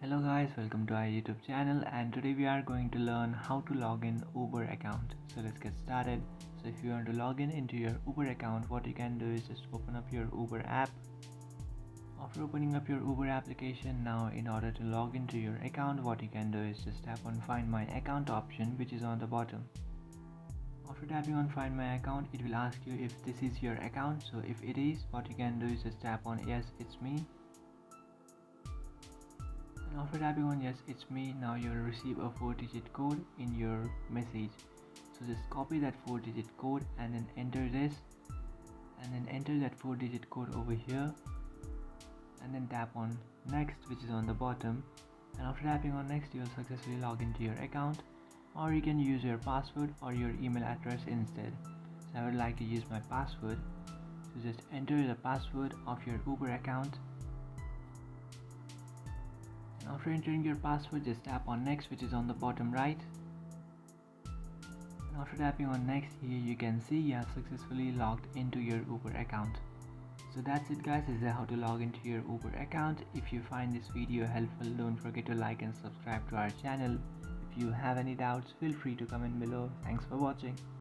Hello guys, welcome to our YouTube channel, and today we are going to learn how to log in Uber account. So let's get started. So if you want to log in into your Uber account, what you can do is just open up your Uber app. After opening up your Uber application, now in order to log into your account, what you can do is just tap on find my account option, which is on the bottom. After tapping on find my account, it will ask you if this is your account. So if it is, what you can do is just tap on yes, it's me. After tapping on yes, it's me, now you will receive a 4-digit code in your message. So just copy that 4-digit code and then enter this, and then enter that 4-digit code over here, and then tap on next, which is on the bottom. And after tapping on next, you will successfully log into your account, or you can use your password or your email address instead. So I would like to use my password. So just enter the password of your Uber account. After entering your password, just tap on next, which is on the bottom right. And after tapping on next, here you can see you have successfully logged into your Uber account. So that's it guys, this is how to log into your Uber account. If you find this video helpful, don't forget to like and subscribe to our channel. If you have any doubts, feel free to comment below. Thanks for watching.